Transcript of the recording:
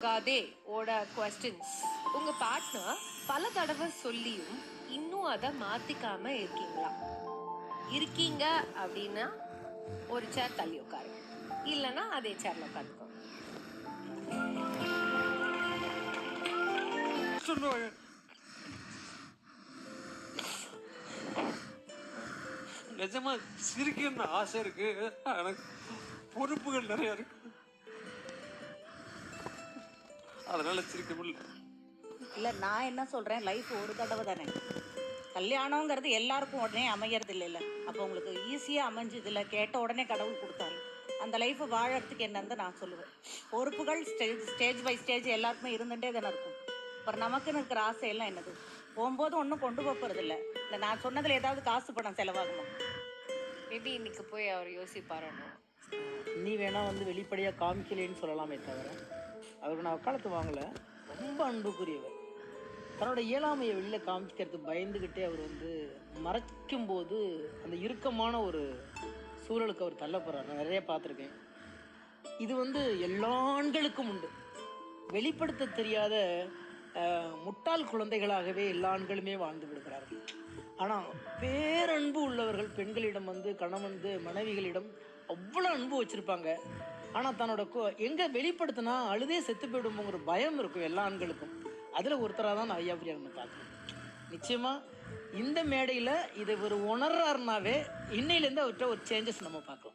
இருக்காதே ஓட கொஸ்டின்ஸ். உங்க பார்ட்னர் பல தடவை சொல்லியும் இன்னும் அதை மாத்திக்காம இருக்கீங்களா? இருக்கீங்க அப்படின்னா ஒரு சேர் தள்ளி உட்காருங்க, இல்லைன்னா அதே சேர்ல உட்காந்துக்கோங்க. நிஜமா சிரிக்கணும்னு ஆசை இருக்கு, எனக்கு பொறுப்புகள் நிறைய இருக்கு, அதனால சிரிக்க முடியல. இல்லை, நான் என்ன சொல்கிறேன், லைஃப் ஒரு தடவை தானே. கல்யாணங்கிறது எல்லாருக்கும் உடனே அமையறது இல்லைல்ல. அப்போ உங்களுக்கு ஈஸியாக அமைஞ்சது இல்லை, கேட்ட உடனே கடவுள் கொடுத்தாரு. அந்த லைஃப்பை வாழறதுக்கு என்னன்னு நான் சொல்லுவேன். பொறுப்புகள் ஸ்டேஜ் பை ஸ்டேஜ் எல்லாருக்குமே இருந்துகிட்டே தானே இருக்கும். அப்புறம் நமக்குன்னு இருக்கிற ஆசையெல்லாம் என்னது? போகும்போது ஒன்றும் கொண்டு போகிறது இல்லை. இல்லை, நான் சொன்னதில் ஏதாவது காசு பணம் செலவாகணும். மேபி இன்னைக்கு போய் அவர் யோசிப்பாரணும். நீ வேணா வெளிப்படையாக காமிக்கலேன்னு சொல்லலாமே தவிர, அவருக்கு நான் வக்காலத்து வாங்கலை. ரொம்ப அன்புக்குரியவர். தன்னோட இயலாமையை வெளியில் காமிக்கிறதுக்கு பயந்துக்கிட்டே அவர் மறைக்கும் போது அந்த இறுக்கமான ஒரு சூழலுக்கு அவர் தள்ளப்படுறார். நான் நிறைய பார்த்துருக்கேன். இது எல்லா ஆண்களுக்கும் உண்டு. வெளிப்படுத்த தெரியாத முட்டாள் குழந்தைகளாகவே எல்லா ஆண்களுமே வாழ்ந்து விடுகிறார்கள். ஆனால் பேரன்பு உள்ளவர்கள் பெண்களிடம் கணவன் மனைவிகளிடம் அவ்வளோ அன்பு வச்சுருப்பாங்க. ஆனால் தன்னோட எங்கே வெளிப்படுத்தினா அழுதே செத்து போயிடுமோங்கிற பயம் இருக்கும் எல்லா ஆண்களுக்கும். அதில் ஒருத்தராக தான் நான் ஐயா பிரியா நம்ம பார்க்குறேன். நிச்சயமாக இந்த மேடையில் இதை ஒரு உணர்றாருனாவே இன்னையிலேருந்து அவர்கிட்ட ஒரு சேஞ்சஸ் நம்ம பார்க்கலாம்.